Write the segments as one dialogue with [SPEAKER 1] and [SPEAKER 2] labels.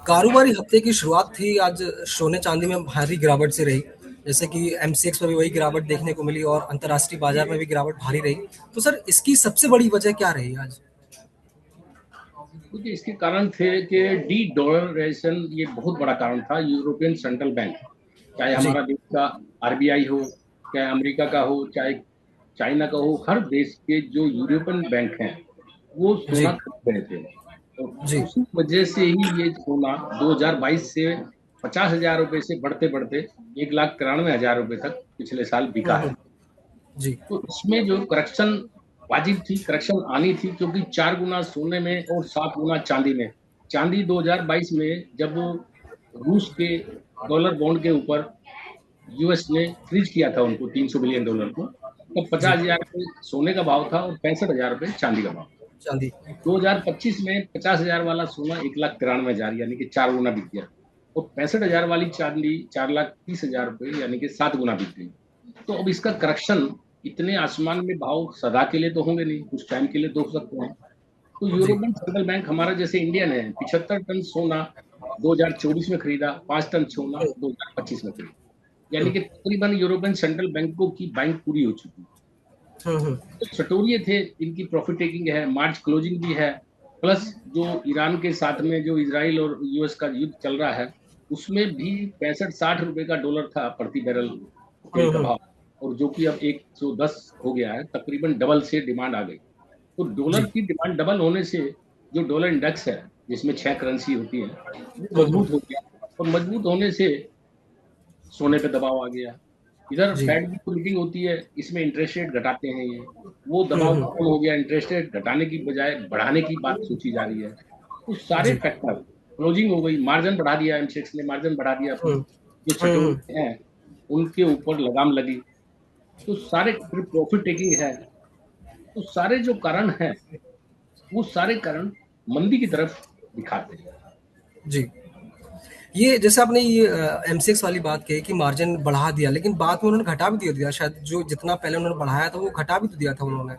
[SPEAKER 1] कारोबारी हफ्ते की शुरुआत थी आज सोने चांदी में भारी गिरावट से रही। जैसे कि एमसीएक्स पर भी वही गिरावट देखने को मिली और अंतर्राष्ट्रीय बाजार में भी गिरावट भारी रही। तो सर इसकी सबसे बड़ी वजह क्या रही आज?
[SPEAKER 2] क्योंकि इसके कारण थे कि डी डॉलराइजेशन, ये बहुत बड़ा कारण था। यूरोपियन सेंट्रल बैंक, चाहे
[SPEAKER 1] जी।
[SPEAKER 2] हमारा देश का आरबीआई हो, चाहे अमेरिका का हो, चाहे चाइना का हो, हर देश के जो यूरोपियन बैंक हैं वो
[SPEAKER 1] जी।
[SPEAKER 2] सोना खरीद रहे थे। और
[SPEAKER 1] जी।
[SPEAKER 2] उसी वजह से ही ये सोना 2022 से 50,000 रुपए से बढ़ते बढ़ते 1,93,000 रुपए तक पिछले साल बिका है।
[SPEAKER 1] जी।
[SPEAKER 2] तो इसमें जो करेक्शन वाजिब थी, करेक्शन आनी थी, क्योंकि 4 गुना सोने में और 7 गुना चांदी में। चांदी 2022 में जब रूस के डॉलर बॉन्ड के ऊपर यूएस ने फ्रीज किया था उनको $300 बिलियन को, तब
[SPEAKER 1] जी।
[SPEAKER 2] 50,000 रुपये सोने का भाव था और 65,000 रुपये चांदी का भाव।
[SPEAKER 1] चांदी।
[SPEAKER 2] 2025 में 50,000 वाला सोना 1,93,000 यानी कि 4 गुना बिक गया, और 65,000 वाली चांदी 4,30,000 रुपये यानी कि 7 गुना बिक गई। तो अब इसका करेक्शन, इतने आसमान में भाव सदा के लिए तो होंगे नहीं, कुछ टाइम के लिए तो हो सकते हैं। तो
[SPEAKER 1] जी।
[SPEAKER 2] यूरोपियन सेंट्रल बैंक हमारा जैसे इंडियन है, 75 टन सोना 2024 में खरीदा, 5 टन सोना 2025 में खरीदा, यानी कि तकरीबन यूरोपियन सेंट्रल बैंकों की बैंक पूरी हो चुकी है। तो सटोरिये थे, इनकी प्रॉफिट टेकिंग है, मार्च क्लोजिंग भी है, प्लस जो ईरान के साथ में जो इजराइल और यूएस का युद्ध चल रहा है, उसमें भी 65-60 रुपए का डॉलर था प्रति बैरल तेल का भाव, और जो कि अब 110 हो गया है, तकरीबन डबल से डिमांड आ गई। तो डॉलर
[SPEAKER 1] जी।
[SPEAKER 2] की डिमांड डबल होने से जो डॉलर इंडेक्स है, जिसमें 6 करेंसी होती है, वो मजबूत हो गया, और मजबूत होने से सोने पे दबाव आ गया। इधर
[SPEAKER 1] जी।
[SPEAKER 2] फेड की मीटिंग होती है, इसमें इंटरेस्ट रेट घटाते हैं ये, वो दबाव कम हो गया, इंटरेस्ट रेट घटाने की बजाय बढ़ाने की बात सोची जा रही है। तो सारे
[SPEAKER 1] जी।
[SPEAKER 2] फैक्टर, क्लोजिंग हो गई, मार्जिन बढ़ा दिया, एमसेक्स ने मार्जिन बढ़ा दिया अपना, जो छठे हैं उनके ऊपर लगाम लगी, तो सारे फिर प्रॉफिट टेकिंग है। तो सारे जो कारण हैं, वो सारे कारण मंदी की तरफ दिखाते हैं।
[SPEAKER 1] जी। ये जैसे आपने ये एमसीएक्स वाली बात कही कि मार्जिन बढ़ा दिया, लेकिन बाद में उन्होंने घटा भी दिया शायद, जो जितना पहले उन्होंने बढ़ाया था वो घटा भी तो दिया था उन्होंने।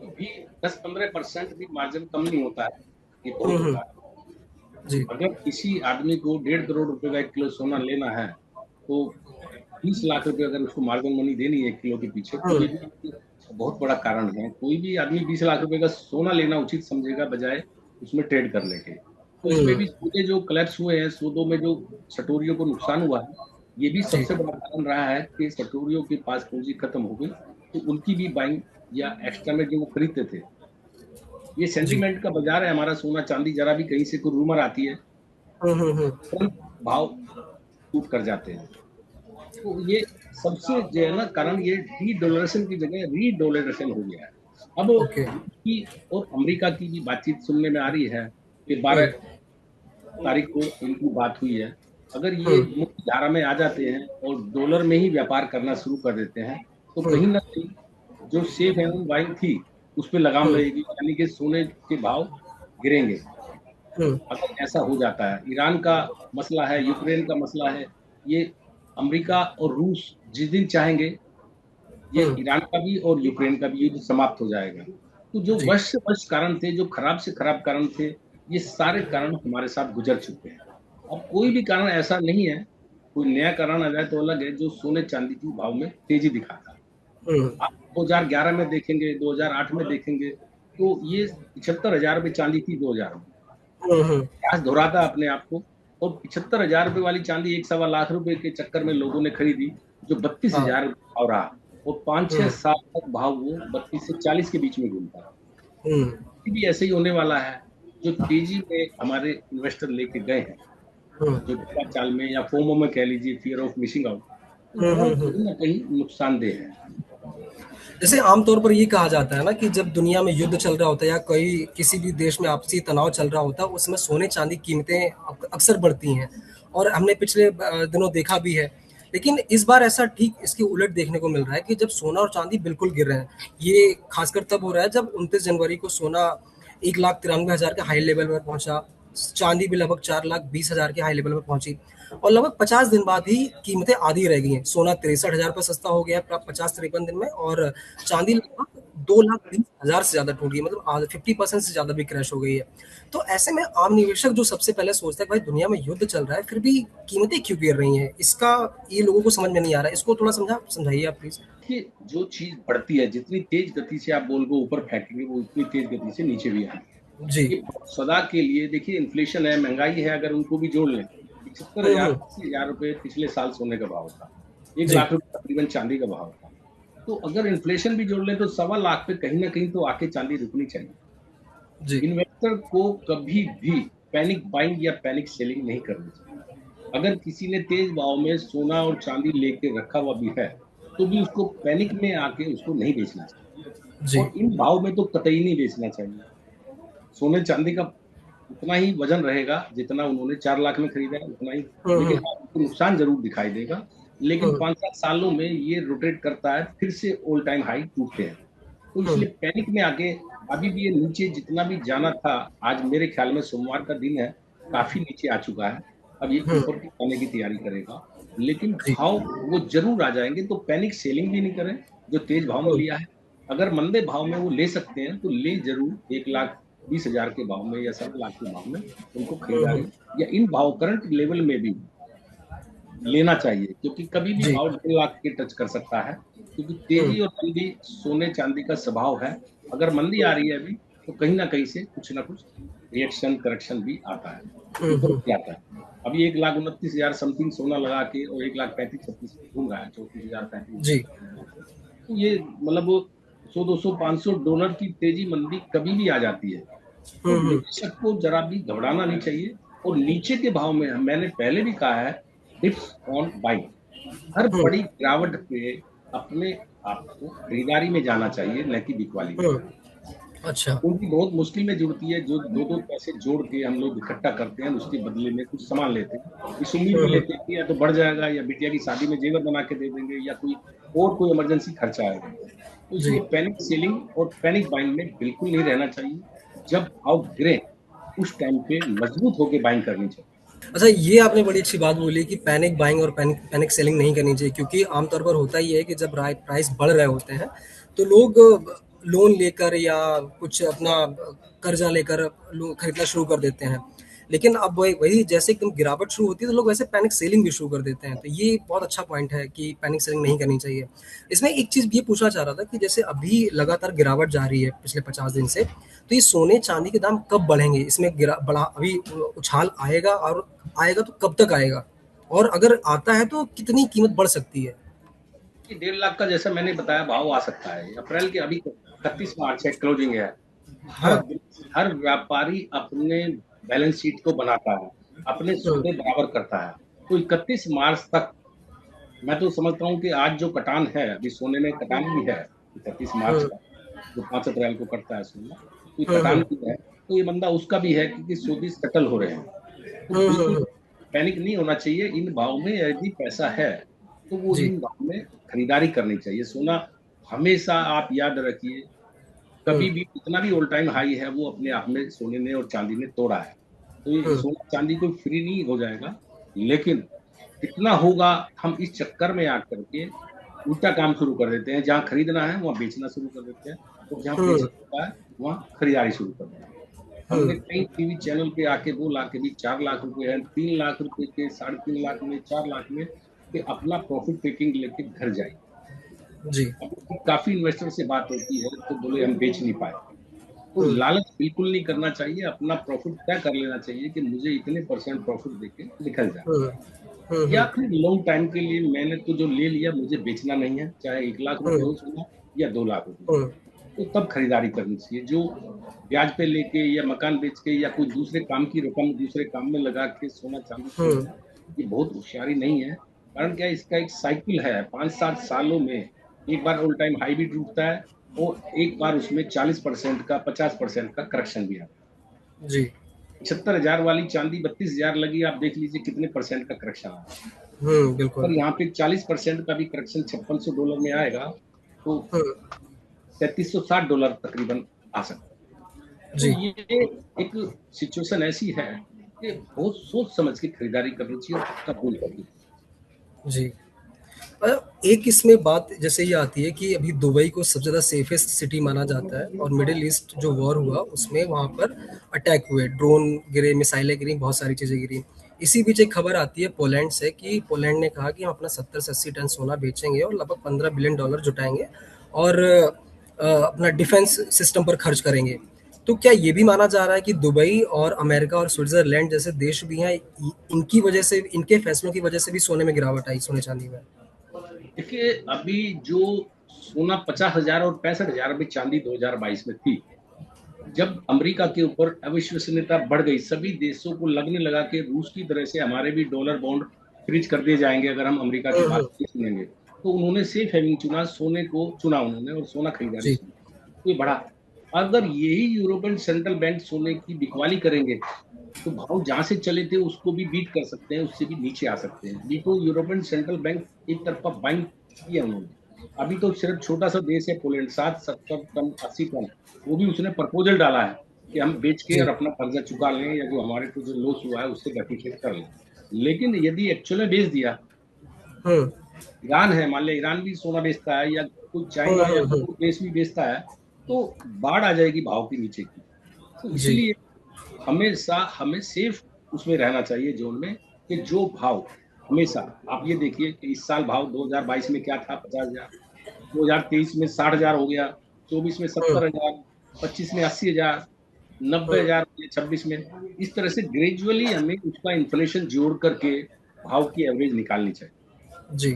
[SPEAKER 2] भी 10-15% भी मार्जिन कम नहीं होता है, ये बहुत
[SPEAKER 1] हम्म।
[SPEAKER 2] होता है।
[SPEAKER 1] जी।
[SPEAKER 2] अगर किसी आदमी को 1.5 करोड़ रुपए का 1 किलो सोना लेना है, तो 20 लाख रुपए अगर उसको मार्जिन मनी देनी है 1 किलो के पीछे, तो ये भी बहुत बड़ा कारण है। कोई भी आदमी 20 लाख रुपए का सोना लेना उचित समझेगा, बजाय उसमें ट्रेड करने के। तो इसमें भी सौदे जो कलेप्स हुए हैं, सौदों में जो सटोरियों को नुकसान हुआ है, ये भी
[SPEAKER 1] जी।
[SPEAKER 2] सबसे बड़ा कारण रहा है कि सटोरियों के पास पूंजी खत्म हो गई, तो उनकी भी बाइंग या एक्स्ट्रा में जो वो खरीदते थे। ये
[SPEAKER 1] जी।
[SPEAKER 2] सेंटीमेंट का बाजार है हमारा, सोना चांदी, जरा भी कहीं से कोई रूमर आती है, तुरंत भाव टूट कर जाते हैं। तो ये सबसे जो है ना कारण, ये डी डॉलरेशन की जगह री डॉलरेशन हो गया है। अब
[SPEAKER 1] ओके।
[SPEAKER 2] रूस की और अमेरिका की भी बातचीत सुनने में आ रही है कि 12 तारीख को इनकी बात हुई है। अगर ये मुख्य धारा में आ जाते हैं और डॉलर में ही व्यापार करना शुरू कर देते हैं, तो कहीं ना कहीं जो सेफ हेवन बाइंग थी उस पर लगाम लगेगी, यानी कि सोने के भाव गिरेंगे। अगर ऐसा हो जाता है, ईरान का मसला है, यूक्रेन का मसला है, ये अमेरिका और रूस जिस दिन चाहेंगे, ये ईरान का भी और यूक्रेन का भी युद्ध समाप्त हो जाएगा। तो जो
[SPEAKER 1] जी।
[SPEAKER 2] वर्ष से वर्ष कारण थे, जो खराब से खराब कारण थे, ये सारे कारण हमारे साथ गुजर चुके हैं। अब कोई भी कारण ऐसा नहीं है, कोई नया कारण आ जाए तो अलग है, जो सोने चांदी के भाव में तेजी दिखाता है। आप 2011 में देखेंगे, 2008 में देखेंगे, तो ये 75,000 रुपये चांदी थी 2000 में। इतिहास दोहराता अपने आप को। और 75,000 रुपये वाली चांदी 1-1.25 लाख रुपए के चक्कर में लोगों ने खरीदी, जो 32,000 भाव रहा, और 5-6 साल तक भाव वो 32 से 40 के बीच में घूमता रहा। अभी भी ऐसे ही होने वाला है। जो तेजी में हमारे इन्वेस्टर लेके गए हैं, जो दिशा चाल में या फोमो में कह लीजिए, फियर ऑफ मिसिंग आउट, तो वो कहीं ना कहीं नुकसानदेह है।
[SPEAKER 1] जैसे आमतौर पर ये कहा जाता है ना कि जब दुनिया में युद्ध चल रहा होता है या कोई किसी भी देश में आपसी तनाव चल रहा होता है, उसमें सोने चांदी कीमतें अक्सर बढ़ती हैं, और हमने पिछले दिनों देखा भी है। लेकिन इस बार ऐसा ठीक इसके उलट देखने को मिल रहा है कि जब सोना और चांदी बिल्कुल गिर रहे हैं। ये खासकर तब हो रहा है जब 29 जनवरी को सोना 1,93,000 के हाई लेवल पर पहुंचा, चांदी भी लगभग 4,20,000 के हाई लेवल पे पहुंची और लगभग 50 दिन बाद ही कीमतें आधी रह गई हैं। सोना 63,000 पर सस्ता हो गया है 50-53 दिन में और चांदी लगभग 2,20,000 से ज्यादा टूट गई, मतलब 50% से ज्यादा भी क्रैश हो गई है। तो ऐसे में आम निवेशक जो सबसे पहले सोचता है कि भाई दुनिया में युद्ध चल रहा है फिर भी कीमतें क्यों गिर रही हैं, इसका ये लोगों को समझ में नहीं आ रहा है। इसको थोड़ा समझाइए आप प्लीज।
[SPEAKER 2] देखिए, जो चीज़ बढ़ती है, जितनी तेज़ गति से आप बॉल को ऊपर फेंकेंगे, वो उतनी तेज़ गति से नीचे भी
[SPEAKER 1] जी।
[SPEAKER 2] आएगी। ये सदा के लिए देखिए इन्फ्लेशन है, महँगाई है, अगर उनको भी जोड़ लें, 75,000
[SPEAKER 1] हम्म।
[SPEAKER 2] 80,000 रुपए पिछले साल सोने का भाव था। 1
[SPEAKER 1] जी।
[SPEAKER 2] लाख रुपए तकरीबन चाँदी का भाव था। तो अगर इन्फ्लेशन भी जोड़ लें तो सवा लाख पे कहीं न कहीं तो आके चाँदी रुकनी चाहिए।
[SPEAKER 1] जी।
[SPEAKER 2] इन्वेस्टर को कभी भी पैनिक बाइंग या पैनिक सेलिंग नहीं करनी चाहिए। अगर किसी ने तेज़ भाव में सोना और चाँदी लेके रखा हुआ भी है, तो भी उसको पैनिक में आके उसको नहीं बेचना चाहिए
[SPEAKER 1] जी।
[SPEAKER 2] और इन भाव में तो कतई नहीं बेचना चाहिए। सोने-चांदी का उतना ही वज़न रहेगा, जितना उन्होंने 4 लाख में खरीदा है, उतना ही लेकिन
[SPEAKER 1] हम्म।
[SPEAKER 2] हाँ, उनको नुकसान ज़रूर दिखाई देगा। लेकिन
[SPEAKER 1] हम्म।
[SPEAKER 2] 5-7 सालों में ये रोटेट करता है, फिर से ऑल टाइम हाई टूटते हैं। तो
[SPEAKER 1] हम्म।
[SPEAKER 2] इसलिए पैनिक में आके अभी भी ये नीचे जितना भी जाना था, आज मेरे ख़्याल में सोमवार का दिन है, काफ़ी नीचे आ चुका है। अब ये
[SPEAKER 1] हम्म।
[SPEAKER 2] ऊपर की आने की तैयारी करेगा, लेकिन
[SPEAKER 1] जी।
[SPEAKER 2] भाव वो ज़रूर आ जाएँगे, तो पैनिक सेलिंग भी नहीं करें, जो तेज़ भाव में
[SPEAKER 1] हम्म।
[SPEAKER 2] लिया है। अगर मंदे भाव में वो ले सकते हैं, तो ले ज़रूर 1,20,000 के भाव में या सवा लाख के भाव में उनको
[SPEAKER 1] हम्म।
[SPEAKER 2] खरीदारी या इन भाव करंट लेवल में भी लेना चाहिए क्योंकि कभी भी
[SPEAKER 1] जी।
[SPEAKER 2] भाव 2 लाख के टच कर सकता है, क्योंकि
[SPEAKER 1] हम्म।
[SPEAKER 2] तेज़ी और मंदी सोने-चांदी का स्वभाव है। अगर मंदी आ रही है अभी, तो कहीं न कहीं से कुछ न कुछ रिएक्शन, करेक्शन भी आता है, ऊपर
[SPEAKER 1] हम्म।
[SPEAKER 2] भी आता है। अभी 1,29,000 समथिंग सोना लगा के और 1,35,36 घूम रहा है, 34,000
[SPEAKER 1] जी।
[SPEAKER 2] 35,000 तो ये मतलब 100, 200, 500 डॉलर की तेज़ी मंदी कभी भी आ जाती है। तो
[SPEAKER 1] हम्म।
[SPEAKER 2] निवेशक को ज़रा भी घबराना नहीं चाहिए और नीचे के भाव में मैंने पहले भी कहा है, डिप्स ऑन बाइंग हर
[SPEAKER 1] हम्म।
[SPEAKER 2] बड़ी गिरावट पे अपने आप को खरीदारी में जाना चाहिए, न कि बिकवाली में।
[SPEAKER 1] हम्म। अच्छा।
[SPEAKER 2] पूँजी बहुत मुश्किल में जुड़ती है, जो 2-2 पैसे जोड़ के हम लोग इकट्ठा करते हैं, उसके बदले में कुछ सामान लेते हैं। इस उम्मीद में
[SPEAKER 1] हम्म।
[SPEAKER 2] लेते हैं कि या तो बढ़ जाएगा या बिटिया की शादी में जेवर बना के दे देंगे या कोई इमरजेंसी खर्चा आएगा। तो
[SPEAKER 1] जी।
[SPEAKER 2] इसलिए पैनिक सेलिंग और पैनिक बाइंग में बिल्कुल नहीं रहना चाहिए। जब भाव गिरे, उस टाइम पे मजबूत होके बाइंग करनी चाहिए।
[SPEAKER 1] अच्छा, ये आपने बड़ी अच्छी बात बोली कि पैनिक बाइंग और पैनिक पैनिक सेलिंग नहीं करनी चाहिए, क्योंकि आमतौर पर होता ही है कि जब प्राइस बढ़ रहे होते हैं तो लोग लोन लेकर या कुछ अपना कर्जा लेकर खरीदना शुरू कर देते हैं। लेकिन अब वही वही जैसे एकदम गिरावट शुरू होती है तो लोग वैसे पैनिक सेलिंग भी शुरू कर देते हैं। तो ये बहुत अच्छा पॉइंट है कि पैनिक सेलिंग नहीं करनी चाहिए। इसमें एक चीज ये पूछना चाह रहा था कि जैसे अभी लगातार गिरावट जा रही है पिछले 50 दिन से, तो ये सोने चांदी के दाम कब बढ़ेंगे? इसमें गिरा बड़ा अभी उछाल आएगा, और आएगा तो कब तक आएगा, और अगर आता है तो कितनी कीमत बढ़ सकती है?
[SPEAKER 2] कि 1.5 लाख का जैसा मैंने बताया भाव आ सकता है। अप्रैल के अभी 31 मार्च है, क्लोजिंग है। हर
[SPEAKER 1] हाँ।
[SPEAKER 2] हर व्यापारी अपने बैलेंस शीट को बनाता है, अपने
[SPEAKER 1] हम्म।
[SPEAKER 2] सौदे बराबर करता है। तो 31 मार्च तक मैं तो समझता हूँ कि आज जो कटान है, अभी सोने में कटान भी है, 31 मार्च
[SPEAKER 1] हम्म।
[SPEAKER 2] का, जो 5 अप्रैल को कटता है सोना, तो ये कटान
[SPEAKER 1] हम्म।
[SPEAKER 2] भी है। तो ये बंदा उसका भी है क्योंकि सौदे सेटल हो रहे हैं। तो
[SPEAKER 1] हम्म।
[SPEAKER 2] बिल्कुल पैनिक नहीं होना चाहिए, इन भाव में यदि पैसा है, तो वो
[SPEAKER 1] जी।
[SPEAKER 2] इन भाव में खरीदारी करनी चाहिए। सोना हमेशा आप याद रखिए,
[SPEAKER 1] हम्म।
[SPEAKER 2] कभी भी कितना भी ऑल टाइम हाई है, वो अपने आप में सोने ने और चांदी ने तोड़ा है। तो ये
[SPEAKER 1] हम्म।
[SPEAKER 2] सोना-चांदी कोई फ्री नहीं हो जाएगा, लेकिन कितना होगा हम इस चक्कर में आकर के उल्टा काम शुरू कर देते हैं। जहाँ खरीदना है, वहाँ बेचना शुरू कर देते हैं और जहाँ
[SPEAKER 1] हम्म।
[SPEAKER 2] बेचना होता है, वहाँ खरीदारी शुरू कर देते हैं। हमने
[SPEAKER 1] हम्म।
[SPEAKER 2] कई टीवी चैनल पे आके बोला कि भी 4 लाख रुपए है, 3 लाख रुपए के, 3.5 लाख में, 4 लाख में कि अपना प्रॉफिट टेकिंग लेके घर जाइए।
[SPEAKER 1] जी।
[SPEAKER 2] अब काफ़ी इन्वेस्टर से बात होती है, तो बोले हम बेच नहीं पाए। तो
[SPEAKER 1] हम्म।
[SPEAKER 2] लालच बिल्कुल नहीं करना चाहिए, अपना प्रॉफिट तय कर लेना चाहिए कि मुझे इतने परसेंट प्रॉफिट देके निकल जाए।
[SPEAKER 1] हम्म।
[SPEAKER 2] या
[SPEAKER 1] हम्म।
[SPEAKER 2] फिर लॉन्ग टाइम के लिए मैंने तो जो ले लिया मुझे बेचना नहीं है, चाहे 1 लाख रुपए
[SPEAKER 1] हम्म।
[SPEAKER 2] हो सोना या 2 लाख रुपए।
[SPEAKER 1] हम्म।
[SPEAKER 2] तो तब खरीदारी करनी चाहिए। जो ब्याज पे लेके या मकान बेच के या कोई दूसरे काम की रकम दूसरे काम में लगा के सोना-चांदी
[SPEAKER 1] हम्म।
[SPEAKER 2] खरीदना, ये बहुत होशियारी नहीं है। कारण क्या है इसका एक साइकिल है, 5-7 सालों में एक बार ऑल टाइम हाई भी टूटता है और एक बार उसमें 40% का 50% का करेक्शन भी आता है।
[SPEAKER 1] जी।
[SPEAKER 2] 75,000 वाली चाँदी 32,000 लगी, आप देख लीजिए कितने परसेंट का करेक्शन आया।
[SPEAKER 1] बिल्कुल।
[SPEAKER 2] अगर यहाँ पे 40% का भी करेक्शन $5600 में आएगा, तो
[SPEAKER 1] हम्म।
[SPEAKER 2] $3360 तकरीबन आ सकता है। तो
[SPEAKER 1] जी,
[SPEAKER 2] ये एक सिचुएशन ऐसी है कि बहुत सोच समझ के खरीदारी करनी चाहिए और कबूल करनी चाहिए।
[SPEAKER 1] जी। अ, एक इसमें बात जैसे ये आती है कि अभी दुबई को सबसे ज़्यादा सेफेस्ट सिटी माना जाता है और मिडिल ईस्ट जो वॉर हुआ उसमें वहाँ पर अटैक हुए, ड्रोन गिरे, मिसाइलें गिरी, बहुत सारी चीज़ें गिरी। इसी बीच एक खबर आती है पोलैंड से कि पोलैंड ने कहा कि हम अपना 70 से 80 टन सोना बेचेंगे और लगभग $15 बिलियन जुटाएंगे और अपना डिफेंस सिस्टम पर खर्च करेंगे। तो क्या ये भी माना जा रहा है कि दुबई और अमेरिका और स्विट्जरलैंड जैसे देश भी हैं, इनकी वजह से, इनके फैसलों की वजह से भी सोने में गिरावट आई, सोने चांदी में?
[SPEAKER 2] देखिए, अभी जो सोना 50,000 और 65,000 अभी चांदी 2022 में थी, जब अमेरिका के ऊपर अविश्वसनीयता बढ़ गई, सभी देशों को लगने लगा कि रूस की तरह से हमारे भी डॉलर बॉन्ड फ्रीज कर दिए जाएंगे अगर हम अमेरिका की
[SPEAKER 1] हम्म,
[SPEAKER 2] बात नहीं सुनेंगे। तो उन्होंने सेफ हेविंग चुना, सोने को चुना उन्होंने और सोना खरीदारी
[SPEAKER 1] जी।
[SPEAKER 2] शुरू की। तो ये बढ़ा। अगर यही यूरोपियन सेंट्रल बैंक सोने की बिकवाली करेंगे तो भाव जहां से चले थे उसको भी बीट कर सकते हैं, उससे भी नीचे आ सकते हैं। अभी तो यूरोपियन सेंट्रल बैंक एक तरफा बाइंग किया उन्होंने। अभी तो सिर्फ छोटा सा देश है पोलैंड, 60-70 टन 80 टन, वो भी उसने प्रपोजल डाला है कि हम बेच के
[SPEAKER 1] जी।
[SPEAKER 2] और अपना कर्जा चुका लें या जो हमारे को जो लॉस हुआ है उससे रेप्लिकेट कर लें। लेकिन यदि एक्चुअली बेच दिया,
[SPEAKER 1] हम्म,
[SPEAKER 2] ईरान है, मान लिया ईरान भी सोना बेचता है या कोई
[SPEAKER 1] हम्म,
[SPEAKER 2] चाइना या कोई देश भी बेचता है, तो बाढ़ आ जाएगी भाव के नीचे की। तो
[SPEAKER 1] जी।
[SPEAKER 2] इसलिए हमेशा हमें सेफ उसमें रहना चाहिए जोन में, कि जो भाव हमेशा, आप ये देखिए कि इस साल भाव 2022 में क्या था, 50,000, 2023 में 60,000 हो गया, 24 में
[SPEAKER 1] हम्म,
[SPEAKER 2] 70,000, 25 में 80,000, नब्बे
[SPEAKER 1] हम्म,
[SPEAKER 2] हजार 26 में। इस तरह से ग्रेजुअली हमें उसका इन्फ्लेशन जोड़ करके भाव की एवरेज निकालनी चाहिए।
[SPEAKER 1] जी।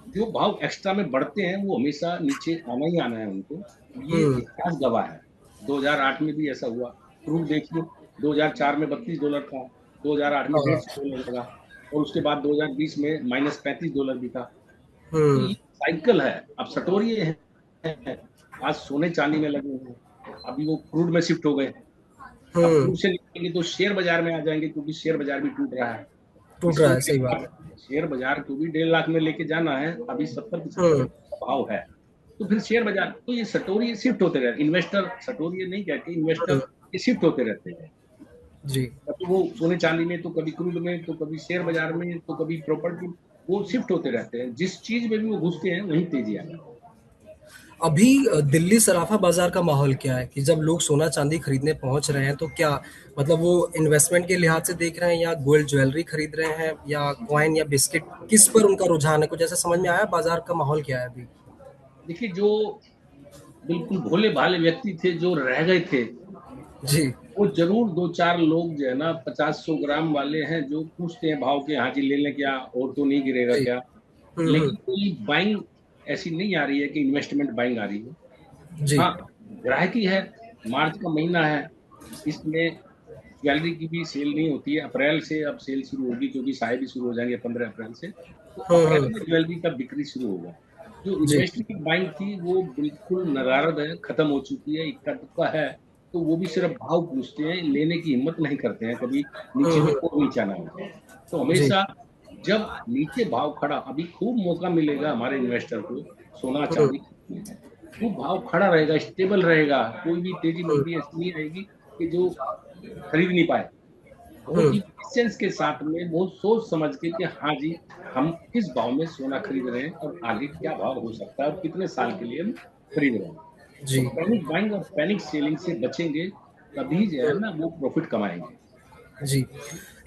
[SPEAKER 2] जो भाव एक्स्ट्रा में बढ़ते हैं वो हमेशा नीचे आना ही आना है उनको, ये
[SPEAKER 1] हम्म,
[SPEAKER 2] इतिहास गवाह है। 2008 में भी ऐसा हुआ। क्रूड देखिए, 2004 में $32 था, 2008 में
[SPEAKER 1] हाँ।
[SPEAKER 2] $150 लगा और उसके बाद 2020 में -$35 भी था। तो
[SPEAKER 1] हम्म,
[SPEAKER 2] ये साइकिल है। अब सटोरिये हैं, आज सोने चांदी में लगे हुए हैं, अभी वो क्रूड में शिफ्ट हो गए। अब
[SPEAKER 1] हम्म।
[SPEAKER 2] क्रूड से निकलेंगे तो शेयर बाजार में आ जाएंगे, क्योंकि शेयर बाजार भी टूट रहा है।
[SPEAKER 1] टूट रहा
[SPEAKER 2] इसको
[SPEAKER 1] है, सही बात है।
[SPEAKER 2] शेयर बाजार को भी 1.5 लाख में लेके जाना है, अभी 70-75
[SPEAKER 1] हम्म,
[SPEAKER 2] का भाव है। तो फिर शेयर बाजार, तो ये सटोरिये शिफ्ट होते रहते, इन्वेस्टर सटोरिये नहीं कहते,
[SPEAKER 1] हम्म।
[SPEAKER 2] इन्वेस्टर ये शिफ्ट होते रहते हैं।
[SPEAKER 1] जी।
[SPEAKER 2] कभी वो सोने चांदी में, तो कभी क्रूड में, तो कभी शेयर बाजार में, तो कभी प्रॉपर्टी, वो शिफ्ट होते रहते हैं। जिस चीज में भी वो घुसते हैं वहीं तेजी आ जाती
[SPEAKER 1] अभी दिल्ली सराफा बाजार का माहौल क्या है कि जब लोग सोना चांदी खरीदने पहुंच रहे हैं तो क्या, मतलब वो इन्वेस्टमेंट के लिहाज से देख रहे हैं या गोल्ड ज्वेलरी खरीद रहे हैं या कॉइन या बिस्किट, किस पर उनका रुझान है? कुछ ऐसा समझ में आया? बाजार का माहौल क्या है अभी?
[SPEAKER 2] है। देखिए, जो बिल्कुल भोले भाले व्यक्ति थे जो रह गए थे,
[SPEAKER 1] जी।
[SPEAKER 2] वो जरूर दो चार लोग जो है ना 50-100 ग्राम वाले हैं, जो पूछते हैं भाव के, हाँ जी ले लें क्या, और तो नहीं गिरेगा
[SPEAKER 1] जी।
[SPEAKER 2] क्या।
[SPEAKER 1] हम्म।
[SPEAKER 2] लेकिन कोई बाइंग ऐसी नहीं आ रही है कि इन्वेस्टमेंट बाइंग आ रही है।
[SPEAKER 1] जी।
[SPEAKER 2] हाँ, ग्राहकी है। मार्च का महीना है, इसमें ज्वेलरी की भी सेल नहीं होती है। अप्रैल से अब सेल शुरू होगी, क्योंकि साए भी शुरू हो जाएंगे 15 अप्रैल से। तो अप्रैल में ज्वेलरी का बिक्री शुरू होगा। जो
[SPEAKER 1] जी।
[SPEAKER 2] इन्वेस्टमेंट बाइंग थी वो बिल्कुल नदारद है, खत्म हो चुकी है, इक्का दुक्का है। तो वो भी सिर्फ भाव पूछते हैं, लेने की हिम्मत नहीं करते हैं कभी, नीचे में और नीचा ना हो। तो
[SPEAKER 1] जी।
[SPEAKER 2] हमेशा जब नीचे भाव खड़ा, अभी खूब मौका मिलेगा हमारे इन्वेस्टर को सोना
[SPEAKER 1] हम्म,
[SPEAKER 2] चांदी खरीदने का। खूब भाव खड़ा रहेगा, स्टेबल रहेगा, कोई भी तेजी
[SPEAKER 1] हम्म,
[SPEAKER 2] मंदी ऐसी नहीं आएगी कि जो खरीद नहीं पाए। बहुत
[SPEAKER 1] हम्म।
[SPEAKER 2] ही पेशेंस के साथ में, बहुत सोच समझ के कि हाँ जी, हम किस भाव में सोना खरीद रहे हैं और आगे क्या भाव हो सकता है और कितने साल के लिए हम खरीद रहे हैं। तो
[SPEAKER 1] जी।
[SPEAKER 2] पैनिक बाइंग और पैनिक सेलिंग से बचेंगे, तभी जो है ना वो प्रॉफिट कमाएंगे।
[SPEAKER 1] जी।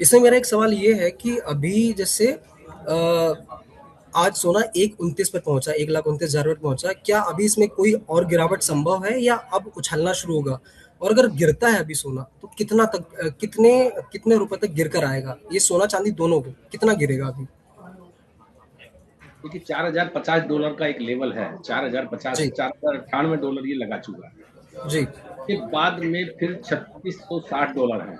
[SPEAKER 1] इसमें मेरा एक सवाल ये है कि अभी जैसे आज सोना 1,29 पर पहुंचा, 1,29,000 पर पहुंचा, क्या अभी इसमें कोई और गिरावट संभव है या अब उछलना शुरू होगा? और अगर गिरता है अभी सोना तो कितना तक, कितने कितने रुपए तक गिर कर आएगा ये सोना चांदी दोनों को, कितना गिरेगा अभी?
[SPEAKER 2] देखिए, $4,050 का एक लेवल है, 4,050
[SPEAKER 1] जी।
[SPEAKER 2] $4,098 ये लगा चुका है।
[SPEAKER 1] जी।
[SPEAKER 2] के बाद में फिर $3,660 है।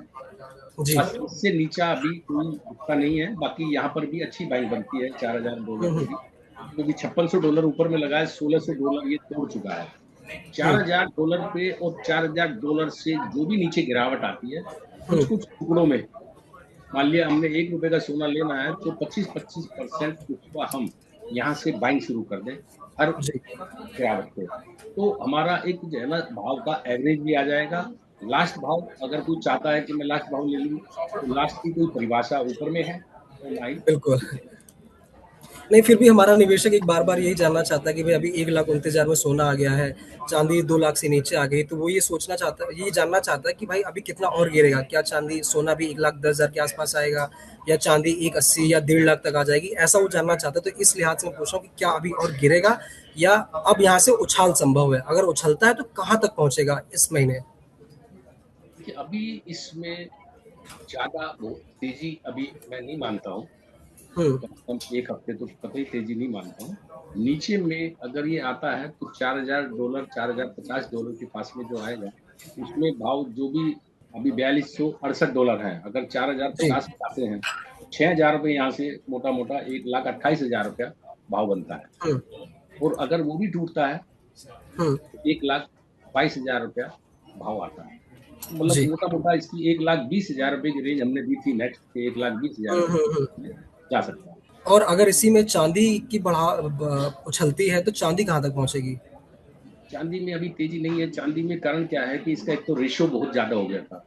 [SPEAKER 1] जी।
[SPEAKER 2] बस इससे नीचा अभी कोई दिखता नहीं है। बाकी यहाँ पर भी अच्छी बाइंग बनती है $4,000
[SPEAKER 1] हम्म,
[SPEAKER 2] पे भी, क्योंकि $5,600 ऊपर में लगा है, $1,600 ये तोड़ चुका है।
[SPEAKER 1] हम्म,
[SPEAKER 2] $4,000 पे और $4,000 से जो भी नीचे गिरावट आती है, कुछ
[SPEAKER 1] हम्म।
[SPEAKER 2] कुछ टुकड़ों में, मान लिया हमने ₹1 का सोना लेना है, तो 25-25% उसका हम यहाँ से बाइंग शुरू कर दें हर
[SPEAKER 1] जी।
[SPEAKER 2] गिरावट पे, तो हमारा एक जो है ना भाव का एवरेज भी आ जाएगा लास्ट भाव अगर कोई चाहता है कि मैं लास्ट भाव ले लूँ, तो लास्ट की कोई परिभाषा ऊपर में है और ना ही
[SPEAKER 1] बिल्कुल। नहीं, फिर भी हमारा निवेशक एक बार-बार यही जानना चाहता है कि भाई अभी 1,29,000 में सोना आ गया है, चाँदी 2 लाख से नीचे आ गई, तो वो ये सोचना चाहता है, ये जानना चाहता है कि भाई अभी कितना और गिरेगा? क्या चाँदी सोना भी 1,10,000 के आस-पास आएगा या चाँदी 1,80 या 1.5 लाख तक आ जाएगी? ऐसा वो जानना चाहता है, तो इस लिहाज से मैं पूछ रहा हूँ कि क्या अभी और गिरेगा या अब यहाँ से उछाल संभव है? अगर उछलता है तो कहाँ तक पहुँचेगा इस महीने?
[SPEAKER 2] देखिए अभी इसमें ज़्यादा बहुत तेज़ी अभी मैं नहीं मानता हूँ।
[SPEAKER 1] हुँ,
[SPEAKER 2] कम से कम 1 हफ्ते तो कतई तेज़ी नहीं मानता हूँ। नीचे में अगर ये आता है तो $4,000 $4,050 के पास में जो आएगा, उसमें भाव जो भी अभी $4,268 है, अगर
[SPEAKER 1] जी।
[SPEAKER 2] 4,050 पे आते हैं, तो ₹6,000 यहाँ से मोटा-मोटा ₹1,28,000 भाव बनता है।
[SPEAKER 1] हुँ,
[SPEAKER 2] और अगर वो भी टूटता है,
[SPEAKER 1] हुँ,
[SPEAKER 2] तो ₹1,22,000 भाव आता है। तो मतलब
[SPEAKER 1] जी।
[SPEAKER 2] मोटा-मोटा इसकी ₹1,20,000 की रेंज हमने दी थी नेट के
[SPEAKER 1] हुँ,
[SPEAKER 2] ₹1,20,000
[SPEAKER 1] हुँ, हुँ।
[SPEAKER 2] में जा सकता है।
[SPEAKER 1] और अगर इसी में चाँदी की उछलती है तो चाँदी कहाँ तक पहुँचेगी?
[SPEAKER 2] चांदी में अभी तेजी नहीं है। चांदी में कारण क्या है कि इसका एक तो रेशियो बहुत ज्यादा हो गया था।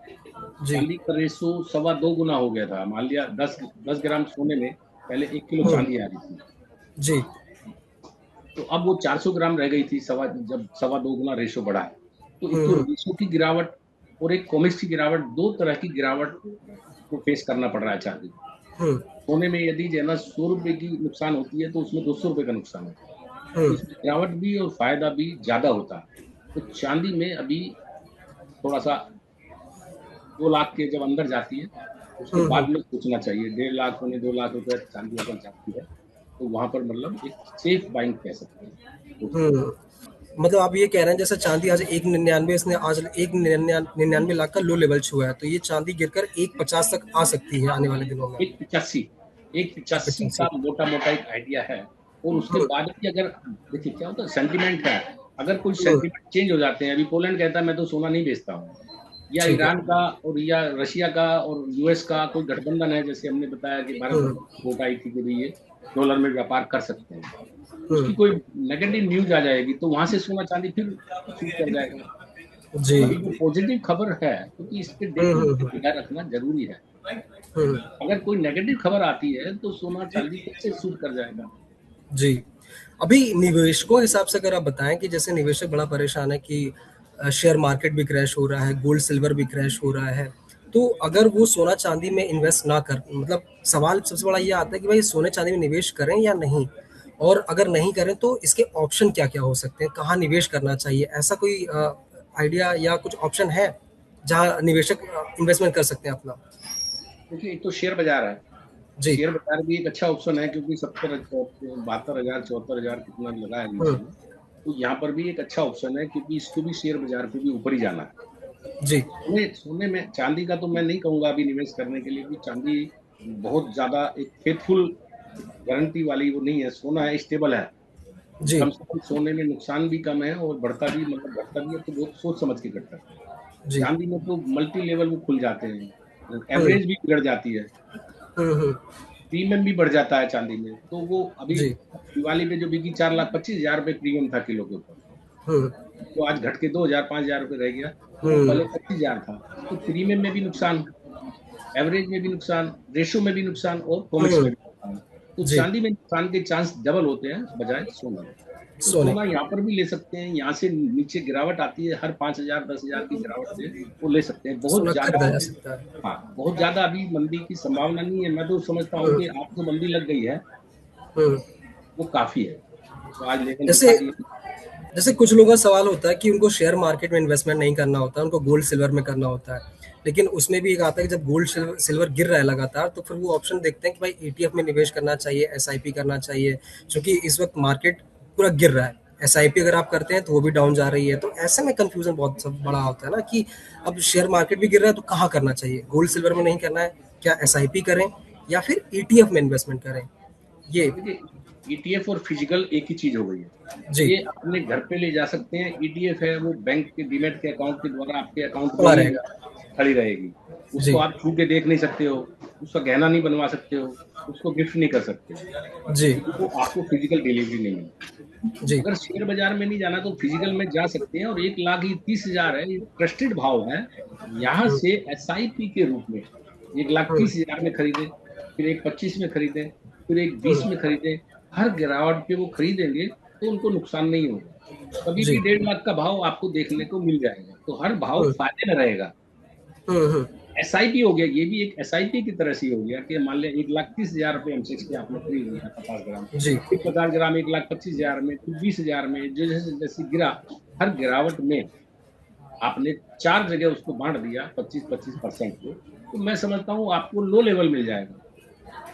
[SPEAKER 1] जी।
[SPEAKER 2] चांदी का रेशियो 2.25 गुना हो गया था। मान लिया 10 ग्राम सोने में पहले 1 किलो
[SPEAKER 1] हुँ,
[SPEAKER 2] चांदी आ रही थी,
[SPEAKER 1] जी।
[SPEAKER 2] तो अब वो 400 ग्राम रह गई थी। सवा जब 2.25 गुना रेशियो बढ़ा है, तो
[SPEAKER 1] हुँ,
[SPEAKER 2] एक तो
[SPEAKER 1] हुँ,
[SPEAKER 2] रेशियो की गिरावट और एक कॉमेक्स की गिरावट, दो तरह की गिरावट को फेस करना पड़ रहा है चांदी को।
[SPEAKER 1] हुँ,
[SPEAKER 2] सोने में यदि जो है ना ₹100 की नुकसान होती है, तो उसमें ₹200 का नुकसान होता है।
[SPEAKER 1] हुँ,
[SPEAKER 2] तो इसमें गिरावट भी और फायदा भी ज्यादा होता है। तो चांदी में अभी थोड़ा सा 2 लाख के जब अंदर जाती है, उसके
[SPEAKER 1] हुँ, हुँ,
[SPEAKER 2] बाद में सोचना चाहिए। 1.5 लाख पौने 2 लाख रुपए चाँदी अगर जाती है, तो वहाँ पर मतलब एक सेफ बाइंग कह सकते हैं उसको।
[SPEAKER 1] हुँ। मतलब आप ये कह रहे हैं जैसे चाँदी आज 1,99 इसने आज 1,99 लाख का लो लेवल छुआ है, तो ये चाँदी गिरकर 1,50 तक आ सकती है आने वाले दिनों में।
[SPEAKER 2] 185 185
[SPEAKER 1] 1,85।
[SPEAKER 2] का मोटा-मोटा एक आइडिया है। और उसके
[SPEAKER 1] हुँ,
[SPEAKER 2] बाद भी अगर देखिए क्या होता है सेंटिमेंट है, अगर कोई
[SPEAKER 1] हुँ,
[SPEAKER 2] सेंटिमेंट चेंज हो जाते हैं, अभी पोलैंड कहता है मैं तो सोना नहीं बेचता हूँ, या
[SPEAKER 1] ठीक है।
[SPEAKER 2] ईरान का और या रशिया का और यूएस का कोई गठबंधन है, जैसे हमने बताया कि भारत
[SPEAKER 1] हुँ,
[SPEAKER 2] वोट आई थी कि भई ये डॉलर में व्यापार कर सकते हैं।
[SPEAKER 1] हुँ,
[SPEAKER 2] उसकी कोई नेगेटिव न्यूज़ आ जाएगी, तो वहाँ से सोना-चांदी फिर शूट कर जाएगा।
[SPEAKER 1] जी।
[SPEAKER 2] अभी जो पॉज़िटिव खबर है, क्योंकि इसके डे
[SPEAKER 1] हुँ,
[SPEAKER 2] टू
[SPEAKER 1] हुँ,
[SPEAKER 2] डे
[SPEAKER 1] हुँ,
[SPEAKER 2] निगाह रखना ज़रूरी है।
[SPEAKER 1] हुँ,
[SPEAKER 2] अगर कोई नेगेटिव खबर आती है, तो सोना-चांदी कैसे शूट कर जाएगा?
[SPEAKER 1] जी। अभी निवेशकों के हिसाब से अगर आप बताएँ कि जैसे निवेशक बड़ा परेशान है कि शेयर मार्केट भी क्रैश हो रहा है, गोल्ड सिल्वर भी क्रैश हो रहा है। तो अगर वो सोना-चांदी में इन्वेस्ट ना कर मतलब सवाल सबसे बड़ा ये आता है कि भाई सोने-चांदी में निवेश करें या नहीं? और अगर नहीं करें तो इसके ऑप्शन क्या-क्या हो सकते हैं? कहाँ निवेश करना चाहिए? ऐसा कोई आइडिया या कुछ ऑप्शन है, जहाँ निवेशक इन्वेस्टमेंट कर सकते हैं अपना?
[SPEAKER 2] देखिए, एक तो शेयर बाज़ार है।
[SPEAKER 1] जी।
[SPEAKER 2] शेयर बाज़ार भी एक अच्छा ऑप्शन है, क्योंकि 70 72,000 74,000 कितना लगा है
[SPEAKER 1] हुँ,
[SPEAKER 2] नीचे में। तो यहाँ पर भी एक अच्छा ऑप्शन है, क्योंकि इसको भी शेयर बाज़ार को भी ऊपर ही जाना है।
[SPEAKER 1] जी।
[SPEAKER 2] सोने सोने में चाँदी का तो मैं नहीं कहूँगा अभी निवेश करने के लिए, क्योंकि चाँदी बहुत ज़्यादा एक फेथफुल गारंटी वाली वो नहीं है। सोना है, स्टेबल है।
[SPEAKER 1] जी,
[SPEAKER 2] कम से कम सोने में नुकसान भी कम है और बढ़ता भी मतलब घटता भी है तो बहुत सोच समझ के घटता है।
[SPEAKER 1] जी।
[SPEAKER 2] चाँदी में तो मल्टी लेवल वो खुल जाते हैं,
[SPEAKER 1] हुँ,
[SPEAKER 2] एवरेज भी बिगड़ जाती है,
[SPEAKER 1] हुँ, हुँ।
[SPEAKER 2] प्रीमियम भी बढ़ जाता है चाँदी में। तो वो अभी
[SPEAKER 1] जी।
[SPEAKER 2] दिवाली पे जो बिकी ₹4,25,000 प्रीमियम था किलो के ऊपर,
[SPEAKER 1] हुँ,
[SPEAKER 2] वो आज घट के 2,000 ₹5,000 रह गया, तो वो पहले
[SPEAKER 1] हुँ।
[SPEAKER 2] 25,000 था। तो प्रीमियम में भी नुकसान, एवरेज में भी नुकसान, रेशियो में भी नुकसान और कॉमिक्स
[SPEAKER 1] हुँ,
[SPEAKER 2] में भी नुकसान। तो
[SPEAKER 1] जी,
[SPEAKER 2] चाँदी में नुकसान के चांस डबल होते हैं बजाय सोने में। तो
[SPEAKER 1] सोने
[SPEAKER 2] सोना
[SPEAKER 1] के।
[SPEAKER 2] यहाँ पर भी ले सकते हैं, यहाँ से नीचे गिरावट आती है हर 5,000 10,000 की गिरावट से वो ले सकते हैं। बहुत
[SPEAKER 1] सोना
[SPEAKER 2] ज़्यादा
[SPEAKER 1] खरीदा जा सकता है।
[SPEAKER 2] हाँ, बहुत ज़्यादा अभी मंदी की संभावना नहीं है। मैं तो समझता हूँ
[SPEAKER 1] हुँ,
[SPEAKER 2] कि आज जो मंदी लग गई है,
[SPEAKER 1] हुँ।
[SPEAKER 2] वो काफ़ी है। तो आज लेवल
[SPEAKER 1] जैसे
[SPEAKER 2] दिखा दिए।
[SPEAKER 1] जैसे कुछ लोगों का सवाल होता है कि उनको शेयर मार्केट में इन्वेस्टमेंट नहीं करना होता, उनको गोल्ड सिल्वर में करना होता है। लेकिन उसमें भी एक आता है कि जब गोल्ड सिल्वर गिर रहा है लगातार, तो फिर वो ऑप्शन देखते हैं कि भाई ईटीएफ में निवेश करना चाहिए, एसआईपी करना चाहिए, क्योंकि इस वक़्त मार्केट पूरा गिर रहा है। एसआईपी अगर आप करते हैं तो वो भी डाउन जा रही है, तो ऐसे में कन्फ्यूज़न बहुत सब बड़ा होता है ना कि अब शेयर मार्केट भी गिर रहा है तो कहाँ करना चाहिए? गोल्ड सिल्वर में नहीं करना है, क्या एसआईपी करें या फिर ईटीएफ में इन्वेस्टमेंट करें? ये
[SPEAKER 2] देखिए, ईटीएफ और फिजिकल एक ही चीज़ हो गई है।
[SPEAKER 1] जी,
[SPEAKER 2] ये अपने घर पे ले जा सकते हैं। ईटीएफ है वो बैंक के डीमैट के अकाउंट के द्वारा आपके अकाउंट में
[SPEAKER 1] पड़ा
[SPEAKER 2] ही
[SPEAKER 1] रहेगा।
[SPEAKER 2] खड़ी रहेगी। उसको
[SPEAKER 1] जी,
[SPEAKER 2] आप छू के देख नहीं सकते हो। उसका गहना नहीं बनवा सकते हो, उसको गिफ्ट नहीं कर सकते हो,
[SPEAKER 1] जी,
[SPEAKER 2] क्योंकि वो आपको फिजिकल डिलीवरी नहीं मिलती।
[SPEAKER 1] जी।
[SPEAKER 2] अगर शेयर बाजार में नहीं जाना तो फिजिकल में जा सकते हैं, और 1 लाख ही 30,000 है, ये ट्रस्टेड भाव है। यहाँ
[SPEAKER 1] हुँ,
[SPEAKER 2] से एसआईपी के रूप में 1,30,000 में खरीदे, फिर एक 25 में खरीदे, फिर एक
[SPEAKER 1] हुँ,
[SPEAKER 2] 20 में खरीदे, हर गिरावट पे वो खरीदेंगे तो उनको नुकसान नहीं होगा। कभी भी
[SPEAKER 1] जी।
[SPEAKER 2] 1.5 लाख का भाव आपको देखने को मिल जाएगा, तो हर भाव
[SPEAKER 1] हुँ,
[SPEAKER 2] फायदे में रहेगा।
[SPEAKER 1] हुँ, हुँ।
[SPEAKER 2] एसआईपी हो गया, ये भी एक एसआईपी की तरह से हो गया कि मान लिया 1,30,000 रुपये एमसीएक्स के आपने खरीद लिया 50 ग्राम,
[SPEAKER 1] जी।
[SPEAKER 2] फिर 50 ग्राम 1,25,000 में, फिर 20,000 में, जो जैसे जैसे गिरा, हर गिरावट में आपने 4 जगह उसको बांट दिया 25-25% को, तो मैं समझता हूँ आपको लो लेवल मिल जाएगा।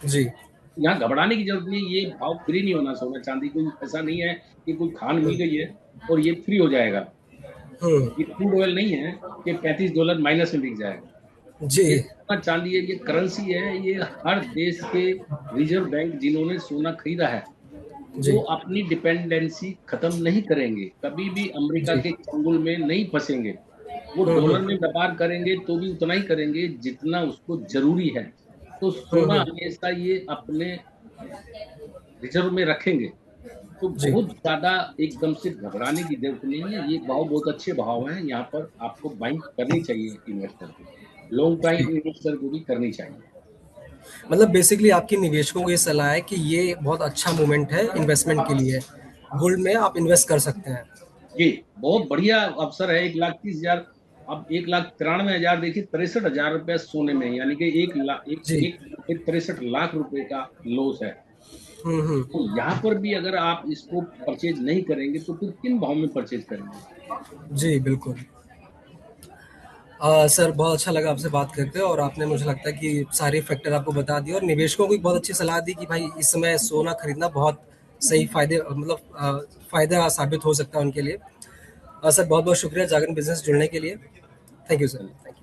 [SPEAKER 1] जी।
[SPEAKER 2] यहाँ घबराने की जरूरत नहीं, ये भाव फ्री नहीं होना सोना चांदी, कोई ऐसा नहीं है कि कोई खान मिल
[SPEAKER 1] हुँ,
[SPEAKER 2] गई है और ये फ्री हो जाएगा।
[SPEAKER 1] हुँ।
[SPEAKER 2] ये क्रूड ऑयल नहीं है कि $35 माइनस में बिक जाएगा। ये
[SPEAKER 1] जी,
[SPEAKER 2] सोना चांदी है, ये करेंसी है, ये हर देश के रिजर्व बैंक जिन्होंने सोना खरीदा है, वो
[SPEAKER 1] जी,
[SPEAKER 2] अपनी डिपेंडेंसी खत्म नहीं करेंगे, कभी भी अमेरिका
[SPEAKER 1] जी।
[SPEAKER 2] के चंगुल में नहीं फंसेंगे। वो
[SPEAKER 1] हुँ,
[SPEAKER 2] डॉलर में
[SPEAKER 1] हुँ।
[SPEAKER 2] व्यापार करेंगे तो भी उतना ही करेंगे जितना उसको जरूरी है। तो
[SPEAKER 1] हुँ,
[SPEAKER 2] सोना
[SPEAKER 1] हुँ।
[SPEAKER 2] हमेशा ये अपने रिजर्व में रखेंगे। तो
[SPEAKER 1] जी,
[SPEAKER 2] बहुत ज़्यादा एकदम से घबराने की ज़रूरत नहीं है, ये भाव बहुत अच्छे भाव हैं, यहाँ पर आपको बाइंग करनी चाहिए इन्वेस्टर को। लॉन्ग
[SPEAKER 1] जी।
[SPEAKER 2] टाइम इन्वेस्टर को भी करनी चाहिए।
[SPEAKER 1] मतलब बेसिकली आपकी निवेशकों को ये सलाह है कि ये बहुत अच्छा मोमेंट है इन्वेस्टमेंट के लिए। गोल्ड में आप इन्वेस्ट कर सकते हैं।
[SPEAKER 2] जी, बहुत बढ़िया अवसर है, 1,30,000, अब 1,93,000 देखिए, 63,000 रुपए सोने में, यानी कि 1 लाख एक
[SPEAKER 1] जी।
[SPEAKER 2] एक 63 लाख रुपए का लॉस है।
[SPEAKER 1] हुँ, हुँ।
[SPEAKER 2] तो यहाँ पर भी अगर आप इसको परचेज़ नहीं करेंगे, तो फिर किन भाव में परचेज़ करेंगे?
[SPEAKER 1] जी, बिल्कुल। सर बहुत अच्छा लगा आपसे बात करके और आपने मुझे लगता है कि सारे फैक्टर आपको बता दिए और निवेशकों को भी बहुत अच्छी सलाह दी कि भाई इस समय सोना खरीदना बहुत सही फ़ायदा साबित हो सकता है उनके लिए। सर बहुत-बहुत शुक्रिया जागरण बिज़नेस जुड़ने के लिए। Thank you sir. Thank you.